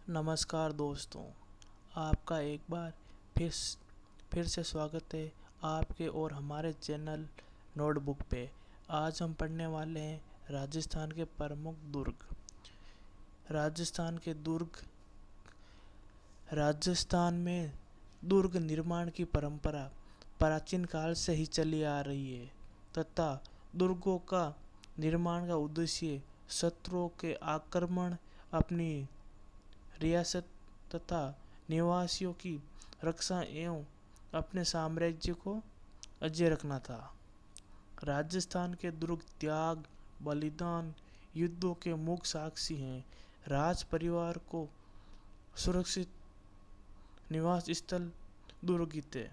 नमस्कार दोस्तों, आपका एक बार फिर फिर से स्वागत है आपके और हमारे चैनल नोटबुक पे। आज हम पढ़ने वाले हैं राजस्थान के प्रमुख दुर्ग। राजस्थान के दुर्ग। राजस्थान में दुर्ग निर्माण की परंपरा प्राचीन काल से ही चली आ रही है तथा दुर्गों का निर्माण का उद्देश्य शत्रुओं के आक्रमण, अपनी रियासत तथा निवासियों की रक्षा एवं अपने साम्राज्य को अजय रखना था। राजस्थान के दुर्ग त्याग, बलिदान, युद्धों के मुख्य साक्षी हैं। राज परिवार को सुरक्षित निवास स्थल दुर्ग थे।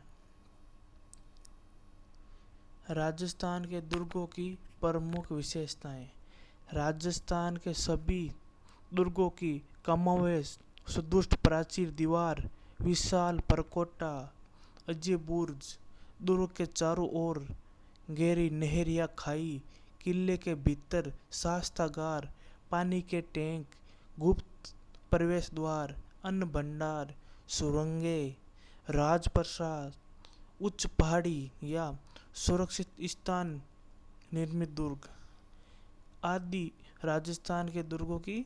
राजस्थान के दुर्गों की प्रमुख विशेषताएं। राजस्थान के सभी दुर्गों की कमोवेश सुदृढ़ प्राचीर दीवार, विशाल परकोटा, अजय बुर्ज, दुर्ग के चारों ओर गहरी नहर या खाई, किले के भीतर शास्त्रागार, पानी के टैंक, गुप्त प्रवेश द्वार, अन्न भंडार, सुरंगें, राजप्रसाद, उच्च पहाड़ी या सुरक्षित स्थान निर्मित दुर्ग आदि राजस्थान के दुर्गों की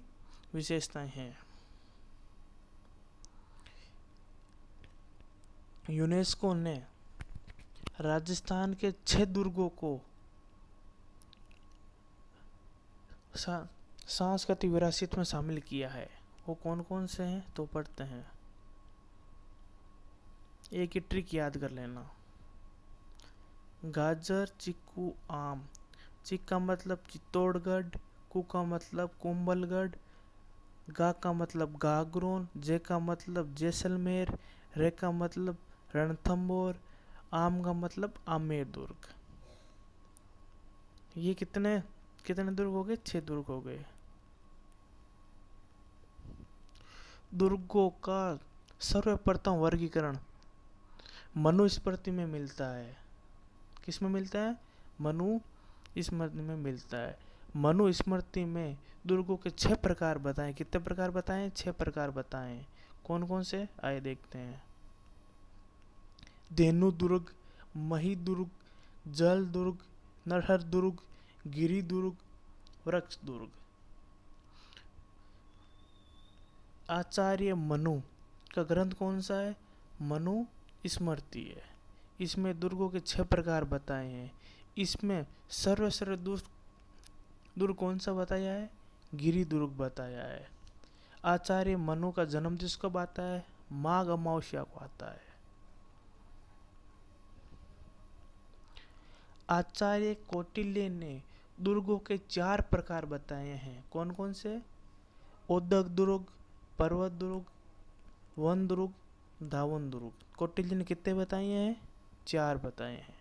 विशेषताएं हैं। यूनेस्को ने राजस्थान के 6 दुर्गों को सांस्कृतिक विरासत में शामिल किया है। वो कौन कौन से हैं तो पढ़ते हैं। एक ही ट्रिक याद कर लेना। गाजर, चीकू, आम। चिक का मतलब चित्तौड़गढ़, कू का मतलब कुंभलगढ़, गा का मतलब गागरोन, जे का मतलब जैसलमेर, रे का मतलब रणथंबोर, आम का मतलब आमेर दुर्ग। ये कितने कितने दुर्ग हो गए? 6 दुर्ग हो गए। दुर्गों का सर्वप्रथम वर्गीकरण मनुस्मृति में मिलता है। किस में मिलता है? मनुस्मृति में मिलता है। मनुस्मृति में दुर्गों के 6 प्रकार बताएं। कितने प्रकार बताएं? 6 प्रकार बताएं। कौन कौन से? आइए देखते हैं। धेनु दुर्ग, मही दुर्ग, जल दुर्ग, नरहर दुर्ग, गिरी दुर्ग, वृक्ष दुर्ग। आचार्य मनु का ग्रंथ कौन सा है? मनु स्मृति है। इसमें दुर्गों के 6 प्रकार बताए हैं। इसमें सर्वश्रेष्ठ दुर्ग कौन सा बताया है? गिरी दुर्ग बताया है। आचार्य मनु का जन्म दिवस कब आता है? माघ अमावस्या को आता है। आचार्य कौटिल्य ने दुर्गों के 4 प्रकार बताए हैं। कौन कौन से? औदक दुर्ग, पर्वत दुर्ग, वन दुर्ग, धावन दुर्ग। कौटिल्य ने कितने बताए हैं? 4 बताए हैं।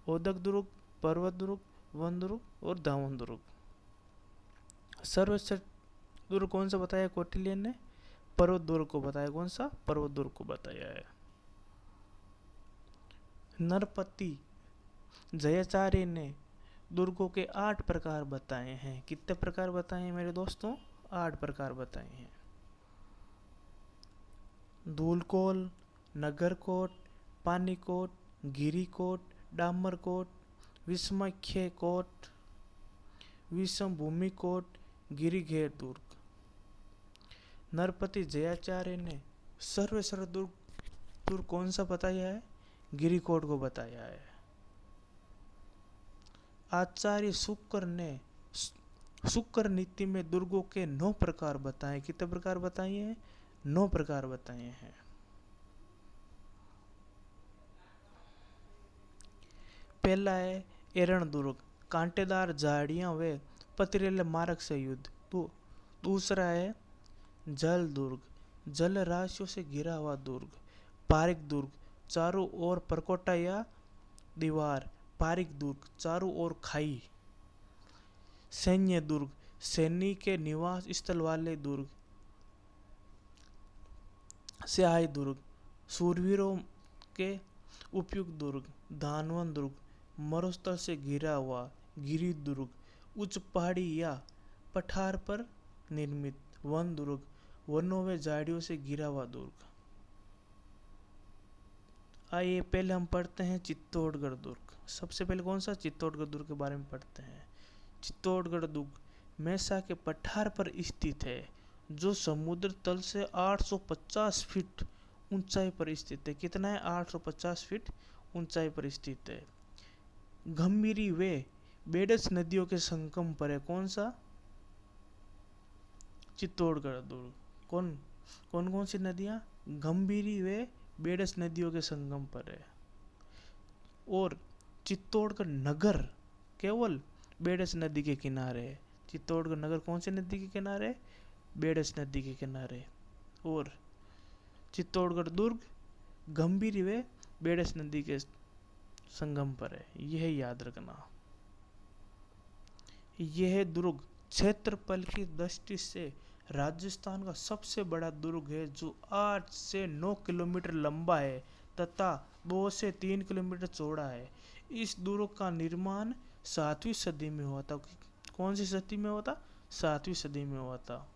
औदक दुर्ग, पर्वत दुर्ग, वन दुर्ग और धावन दुर्ग। सर्वश्रेष्ठ दुर्ग कौन सा बताया कौटिल्य ने? पर्वत दुर्ग को बताया। कौन सा? पर्वत दुर्ग को बताया है। नरपति जयाचार्य ने दुर्गों के 8 प्रकार बताए हैं। कितने प्रकार बताए हैं मेरे दोस्तों? 8 प्रकार बताए हैं। धूलकोट, नगरकोट, पानीकोट, गिरीकोट, डामरकोट, विषमख्य कोट, विषम भूमि कोट, गिरिघेर दुर्ग। नरपति जयाचार्य ने सर्वश्रेष्ठ दुर्ग कौन सा बताया है? गिरिकोट को बताया है। आचार्य शुक्र ने शुक्र नीति में दुर्गों के 9 प्रकार बताए। कितने प्रकार बताए हैं? 9 प्रकार बताए हैं। पहला है एरण दुर्ग, कांटेदार झाड़ियां व पथरीले मार्ग से युद्ध। तो दूसरा है जल दुर्ग, जल राशियों से घिरा हुआ दुर्ग। पारिक दुर्ग, चारों ओर परकोटा या दीवार। पारिक दुर्ग, चारों ओर खाई। सैन्य दुर्ग, सैनिक के निवास स्थल वाले दुर्ग। स्याही दुर्ग, सूरवीरों के उपयुक्त दुर्ग। धानवन दुर्ग, मरुस्थल से घिरा हुआ गिरी दुर्ग, उच्च पहाड़ी या पठार पर निर्मित। वन दुर्ग, वनों व झाड़ियों से घिरा हुआ दुर्ग। आइए पहले हम पढ़ते हैं चित्तौड़गढ़ दुर्ग। सबसे पहले कौन सा? चित्तौड़गढ़ दुर्ग के बारे में पढ़ते हैं। चित्तौड़गढ़ दुर्ग मैसा के पठार पर स्थित है, जो समुद्र तल से 850 फीट ऊंचाई पर स्थित है। कितना है? 850 फीट ऊंचाई पर स्थित है। गंभीरी वे बेडस नदियों के संगम पर है। कौन सा? चित्तौड़गढ़ दुर्ग। कौन कौन कौन सी नदियां? गंभीरी वे बेडस नदियों के संगम पर है। और चित्तौड़गढ़ नगर केवल बेडस नदी के किनारे है। चित्तौड़गढ़ नगर कौन सी नदी के किनारे? बेडस नदी के किनारे। और चित्तौड़गढ़ दुर्ग गंभीरी वे बेडस नदी के संगम पर है। यह याद रखना। यह दुर्ग क्षेत्रफल की दृष्टि से राजस्थान का सबसे बड़ा दुर्ग है, जो 8 से 9 किलोमीटर लंबा है तथा 2 से 3 किलोमीटर चौड़ा है। इस दुर्ग का निर्माण 7वीं सदी में हुआ था। कौन सी सदी में हुआ था? 7वीं सदी में हुआ था।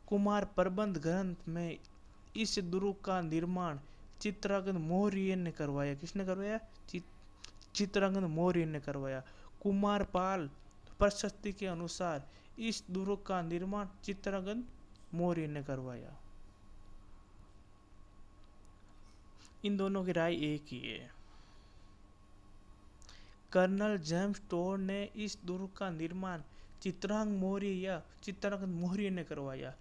कुमार प्रबंध ग्रंथ में इस दुर्ग का निर्माण चित्रांगद मौर्य ने करवाया। किसने करवाया? चित्रांगद मौर्य ने करवाया। कुमारपाल प्रशस्ति के अनुसार इस दुर्ग का निर्माण चित्रांगद मौर्य ने करवाया। इन दोनों की राय एक ही है। कर्नल जेम्स टोड ने इस दुर्ग का निर्माण चित्रांग मौर्य या चित्रांगद मौर्य ने करवाया।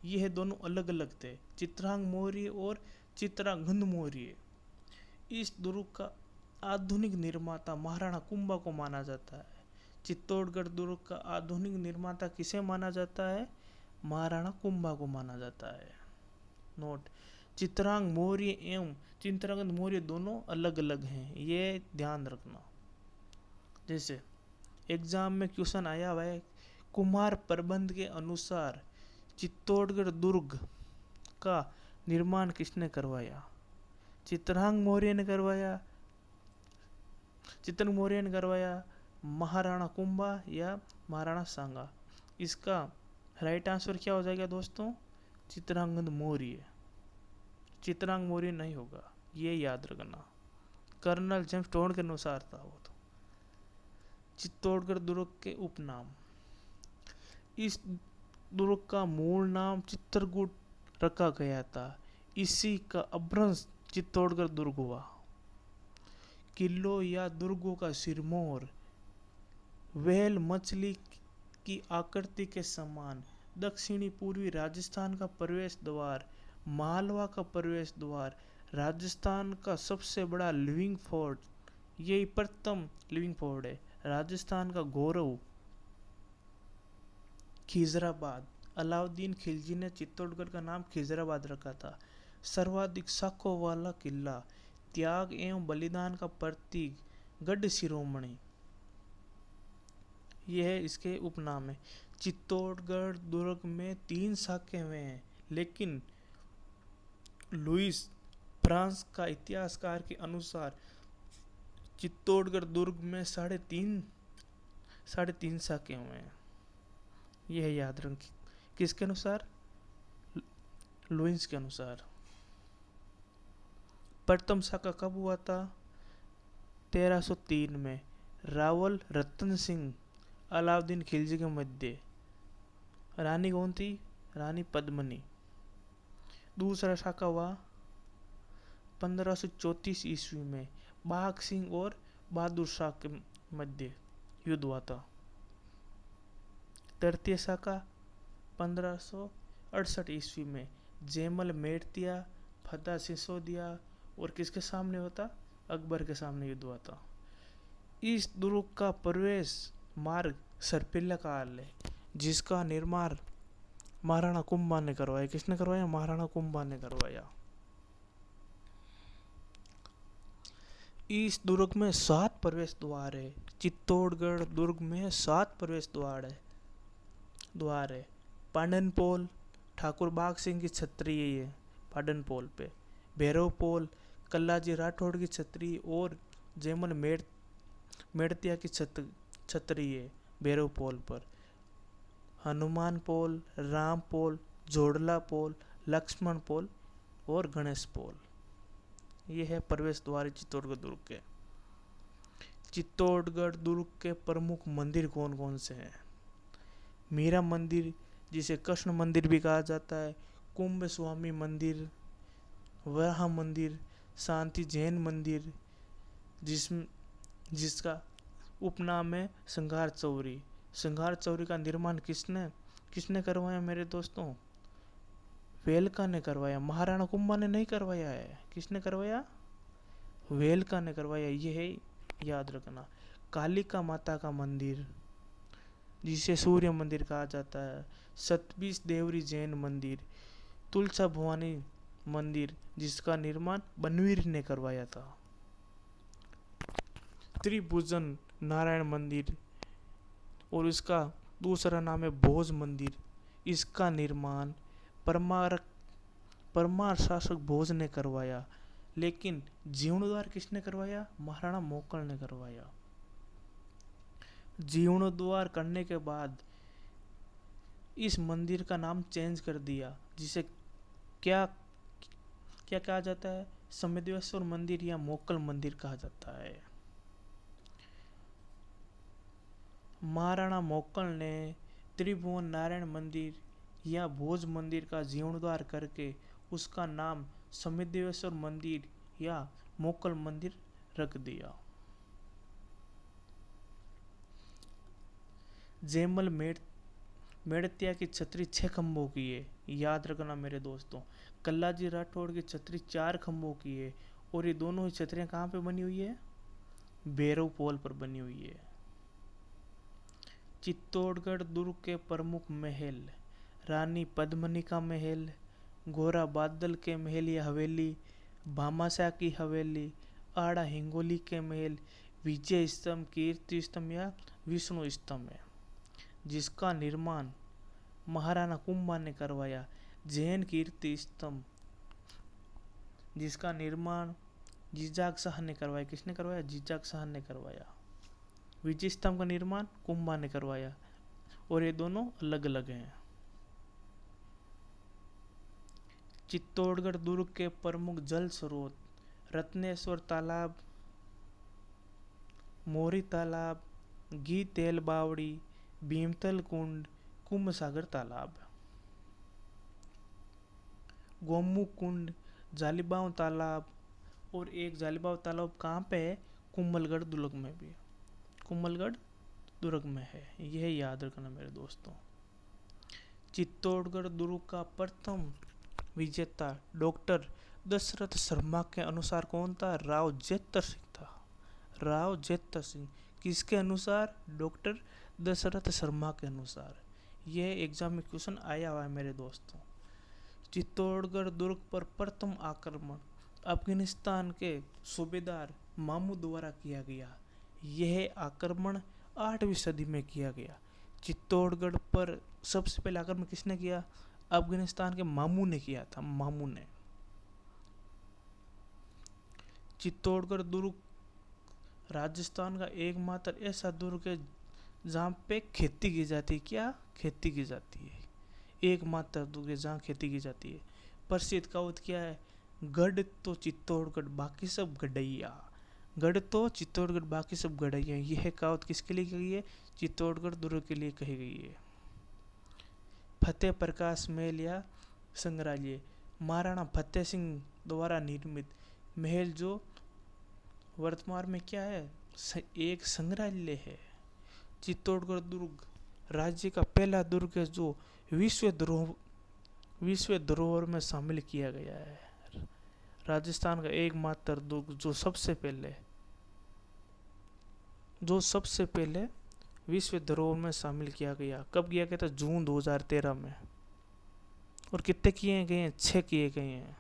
यह दोनों अलग अलग थे, चित्रांग मौर्य और चित्रांगद मौर्य। इस दुर्ग का आधुनिक निर्माता महाराणा कुंभा को माना जाता है। चित्तौड़गढ़ दुर्ग का आधुनिक निर्माता किसे माना जाता है? महाराणा कुंभा को माना जाता है। नोट: चित्रांग मौर्य एवं चित्रांगद मौर्य दोनों अलग अलग हैं, ये ध्यान रखना। जैसे एग्जाम में क्वेश्चन आया हुआ है, कुमार प्रबंध के अनुसार चित्तौड़गढ़ दुर्ग का निर्माण किसने करवाया? चित्रांग मौर्य ने करवाया, चित्रांग मौर्य ने करवाया, महाराणा कुंभा या महाराणा सांगा? इसका राइट आंसर क्या हो जाएगा दोस्तों? चित्रांगद मौर्य। चित्रांग मौर्य नहीं होगा, ये याद रखना। कर्नल जेम्स टोड के अनुसार था वो तो। चित्तौड़गढ़ दुर्ग के उपनाम। इस दुर्ग का मूल नाम चित्रकूट रखा गया था। इसी का अपभ्रंश चित्तौड़गढ़ दुर्ग हुआ। किलों या दुर्गों का सिरमौर व्हेल मछली की आकृति के समान, दक्षिणी पूर्वी राजस्थान का प्रवेश द्वार, मालवा का प्रवेश द्वार, राजस्थान का सबसे बड़ा लिविंग फोर्ट, यही प्रथम लिविंग फोर्ट है। राजस्थान का गौरव खिजराबाद। अलाउद्दीन खिलजी ने चित्तौड़गढ़ का नाम खिजराबाद रखा था। सर्वाधिक शाखों वाला किला, त्याग एवं बलिदान का प्रतीक, गढ़ शिरोमणि, यह इसके उपनाम है। चित्तौड़गढ़ दुर्ग में 3 शाखाएं हैं, लेकिन लुईस फ्रांस का इतिहासकार के अनुसार चित्तौड़गढ़ दुर्ग में 3.5 शाखाएं हुए हैं। यह याद रखें। किसके अनुसार? लुईस के अनुसार। प्रथम शाखा कब हुआ था? 1303 में रावल रतन सिंह अलाउद्दीन खिलजी के मध्य। रानी कौन थी? रानी पद्मिनी। दूसरा शाखा हुआ 1534 ईस्वी में बाघ सिंह और बहादुर शाह के मध्य युद्ध हुआ था। तृतीय शाखा 1568 ईस्वी में जैमल मेड़तिया, फतेह सिसोदिया और किसके सामने होता? अकबर के सामने युद्ध हुआ था। इस दुर्ग का प्रवेश मार्ग सर्पिला काल है, जिसका निर्माण महाराणा कुंभा ने करवाया। किसने करवाया? महाराणा कुंभा ने करवाया। इस दुर्ग में 7 प्रवेश द्वार है। चित्तौड़गढ़ दुर्ग में 7 प्रवेश द्वार है। पांडनपोल, ठाकुर बाघ सिंह की छतरी है ये पांडनपोल पे। भैरवपोल, कल्लाजी राठौड़ की छतरी और जैमल मेड़तिया की छतरी है भैरवपोल पर। हनुमान पोल, राम पोल, जोड़ला पोल, लक्ष्मण पोल और गणेश पोल। ये है प्रवेश द्वार चित्तौड़गढ़ दुर्ग के। चित्तौड़गढ़ दुर्ग के प्रमुख मंदिर कौन कौन से हैं? मीरा मंदिर, जिसे कृष्ण मंदिर भी कहा जाता है, कुंभ स्वामी मंदिर, वराह मंदिर, शांति जैन मंदिर, जिसका उपनाम है संघार चौरी। संघार चौरी का निर्माण किसने किसने करवाया मेरे दोस्तों? वेलका ने करवाया, महाराणा कुंभा ने नहीं करवाया है। किसने करवाया? वेलका ने करवाया। ये है, याद रखना। कालिका माता का मंदिर, जिसे सूर्य मंदिर कहा जाता है, सतबीस देवरी जैन मंदिर, तुलसा भवानी मंदिर, जिसका निर्माण बनवीर ने करवाया था, त्रिभुजन नारायण मंदिर और इसका दूसरा नाम है भोज मंदिर, इसका निर्माण परमार शासक भोज ने करवाया। लेकिन जीर्णोद्धार किसने करवाया? महाराणा मोकल ने करवाया। जीर्णोद्धार करने के बाद इस मंदिर का नाम चेंज कर दिया, जिसे क्या क्या कहा जाता है? समिदेश्वर मंदिर या मोकल मंदिर कहा जाता है। महाराणा मोकल ने त्रिभुवन नारायण मंदिर या भोज मंदिर का जीर्णोद्धार करके उसका नाम समिदेश्वर मंदिर या मोकल मंदिर रख दिया। जयमल मेड़तिया की छतरी 6 खंभों की है, याद रखना मेरे दोस्तों। कल्लाजी राठौड़ की छतरी 4 खंभों की है और ये दोनों ही छतरियां कहाँ पे बनी हुई है? भैरव पोल पर बनी हुई है। चित्तौड़गढ़ दुर्ग के प्रमुख महल: रानी पद्मिनी का महल, गोरा बादल के महल या हवेली, भामाशाह की हवेली, आड़ा हिंगोली के महल, विजय स्तंभ, कीर्ति स्तंभ या विष्णु स्तंभ है, जिसका निर्माण महाराणा कुंभा ने करवाया। जैन कीर्ति स्तंभ, जिसका निर्माण जिजाक शाह ने करवाया। किसने करवाया? जिजाक शाह ने करवाया। विजय स्तंभ का निर्माण कुंभा ने करवाया और ये दोनों अलग अलग हैं। चित्तौड़गढ़ दुर्ग के प्रमुख जल स्रोत: रत्नेश्वर तालाब, मोरी तालाब, घी तेल बावड़ी, भीमतल कुंड, कुंभ सागर तालाब, गोमुख कुंड, जालीबाव तालाब और एक जालीबाव तालाब कहाँ पे है? कुंभलगढ़ दुर्ग में भी, कुंभलगढ़ दुर्ग में है। यह याद रखना मेरे दोस्तों। चित्तौड़गढ़ दुर्ग का प्रथम विजेता डॉक्टर दशरथ शर्मा के अनुसार कौन था? राव जेतर सिंह था। राव जेतर सिंह किसके अनुसार? डॉक्टर दशरथ शर्मा के अनुसार। यह एग्जाम में क्वेश्चन आया हुआ है मेरे दोस्तों। चित्तौड़गढ़ दुर्ग पर प्रथम आक्रमण अफगानिस्तान के सूबेदार मामू द्वारा किया गया। यह आक्रमण 8वीं सदी में किया गया। चित्तौड़गढ़ पर सबसे पहले आक्रमण किसने किया? अफगानिस्तान के मामू ने किया था, मामू ने। चित्तौड़गढ़ दुर्ग राजस्थान का एकमात्र ऐसा दुर्ग है जहाँ पे खेती की जाती है। क्या? खेती की जाती है। एकमात्र दुर्ग है जहाँ खेती की जाती है। प्रसिद्ध कहावत क्या है? गढ़ तो चित्तौड़गढ़ बाकी सब गढ़ैया। गढ़ तो चित्तौड़गढ़ बाकी सब गढ़ैया। यह कहावत किसके लिए कही है? चित्तौड़गढ़ दुर्ग के लिए कही गई है। फतेह प्रकाश महल या संग्रहालय: महाराणा फतेह सिंह द्वारा निर्मित महल, जो वर्तमान में क्या है? एक संग्रहालय है। चित्तौड़गढ़ दुर्ग राज्य का पहला दुर्ग है जो विश्व धरोहर में शामिल किया गया है। राजस्थान का एकमात्र दुर्ग जो सबसे पहले विश्व धरोहर में शामिल किया गया। कब किया गया था? जून 2013 में। और कितने किए गए हैं? 6 किए गए हैं।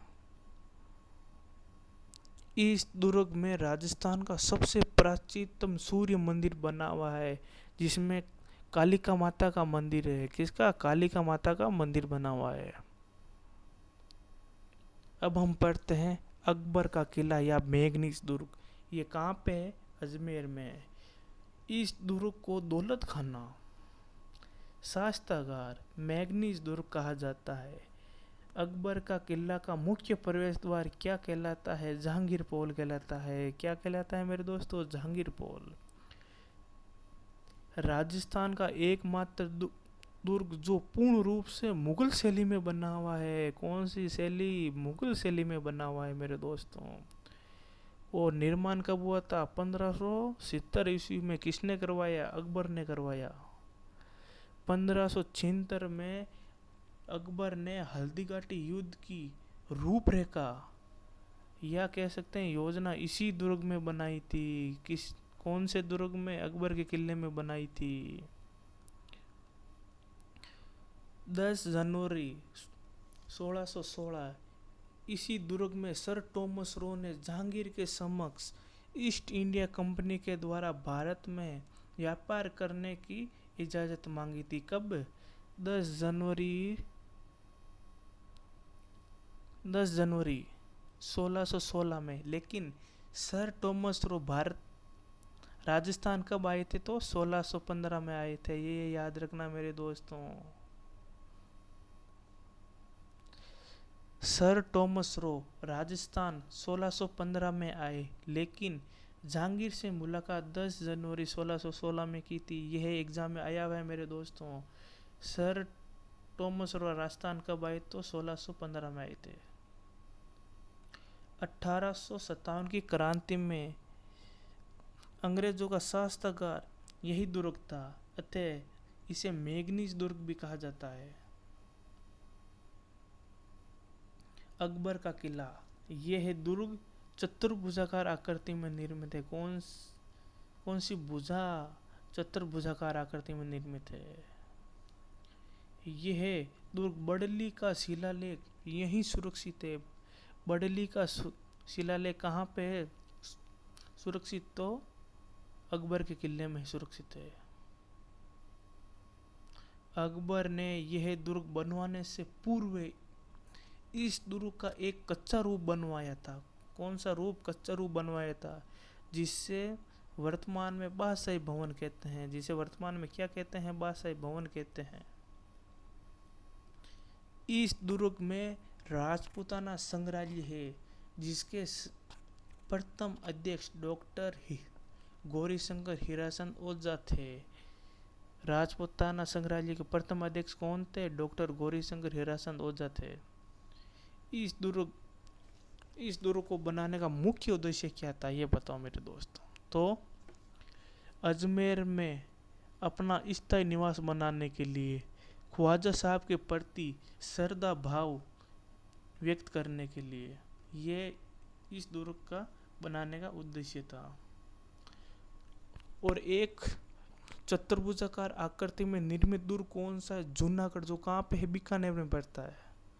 इस दुर्ग में राजस्थान का सबसे प्राचीनतम सूर्य मंदिर बना हुआ है, जिसमें कालिका माता का मंदिर है। किसका? कालिका माता का मंदिर बना हुआ है। अब हम पढ़ते हैं अकबर का किला या मेघनीस दुर्ग। ये कहाँ पे है? अजमेर में है। इस दुर्ग को दौलत खाना शास्त्रागार मैग्नीज दुर्ग कहा जाता है। अकबर का किला का मुख्य प्रवेश द्वार क्या कहलाता है? जहांगीर पोल कहलाता है। क्या कहलाता है मेरे दोस्तों? जहांगीर पोल। राजस्थान का एकमात्र दुर्ग जो पूर्ण रूप से मुगल शैली में बना हुआ है, कौन सी शैली? मुगल शैली में बना हुआ है मेरे दोस्तों। और निर्माण कब हुआ था? 1570 ईस्वी में। किसने करवाया? अकबर ने करवाया। 1576 में अकबर ने हल्दीघाटी युद्ध की रूपरेखा या कह सकते हैं योजना इसी दुर्ग में बनाई थी। कौन से दुर्ग में? अकबर के किले में बनाई थी। 10 जनवरी 1616 इसी दुर्ग में सर टॉमस रो ने जहांगीर के समक्ष ईस्ट इंडिया कंपनी के द्वारा भारत में व्यापार करने की इजाज़त मांगी थी। कब? 10 जनवरी 1616 में। लेकिन sir Thomas Roe Bharat Rajasthan कब आए थे? तो 1615 में आए थे। ये याद रखना मेरे दोस्तों। सर टॉमस रो राजस्थान 1615 में आए, लेकिन जहांगीर से मुलाकात 10 जनवरी 1616 में की थी। यह एग्जाम में आया हुआ है मेरे दोस्तों। सर टॉमस रो राजस्थान कब आए? तो 1615 में आए थे। 1857 की क्रांति में अंग्रेजों का शास्त्रागार यही दुर्ग था, अतः इसे मैग्नीज दुर्ग भी कहा जाता है। अकबर का किला, यह दुर्ग चतुर्भुजाकार आकृति में निर्मित है। कौन सी भुजा? चतुर्भुजाकार आकृति में निर्मित है। यह दुर्ग बड़ली का शिलालेख यहीं सुरक्षित है। बड़ली का शिलालेख कहाँ पे है सुरक्षित? तो अकबर के किले में सुरक्षित है। अकबर ने यह दुर्ग बनवाने से पूर्व इस दुर्ग का एक कच्चा रूप बनवाया था। कौन सा रूप? कच्चा रूप बनवाया था, जिससे वर्तमान में बादशाही भवन कहते हैं। जिसे वर्तमान में क्या कहते हैं? बादशाही भवन कहते हैं। इस दुर्ग में राजपूताना संग्रहालय है, जिसके प्रथम अध्यक्ष डॉक्टर गौरीशंकर हीराचंद ओझा थे। राजपूताना संग्रहालय के प्रथम अध्यक्ष कौन थे? डॉक्टर गौरीशंकर हीराचंद ओझा थे। इस दुर्ग को बनाने का मुख्य उद्देश्य क्या था, ये बताओ मेरे दोस्तों। तो अजमेर में अपना स्थायी निवास बनाने के लिए ख्वाजा साहब के प्रति श्रद्धा भाव व्यक्त करने के लिए ये इस दुर्ग का बनाने का उद्देश्य था। और एक चतुर्भुजाकार आकृति में निर्मित दुर्ग कौन सा है? जूनागढ़, जो कहाँ पे है? बीकानेर में पड़ता है।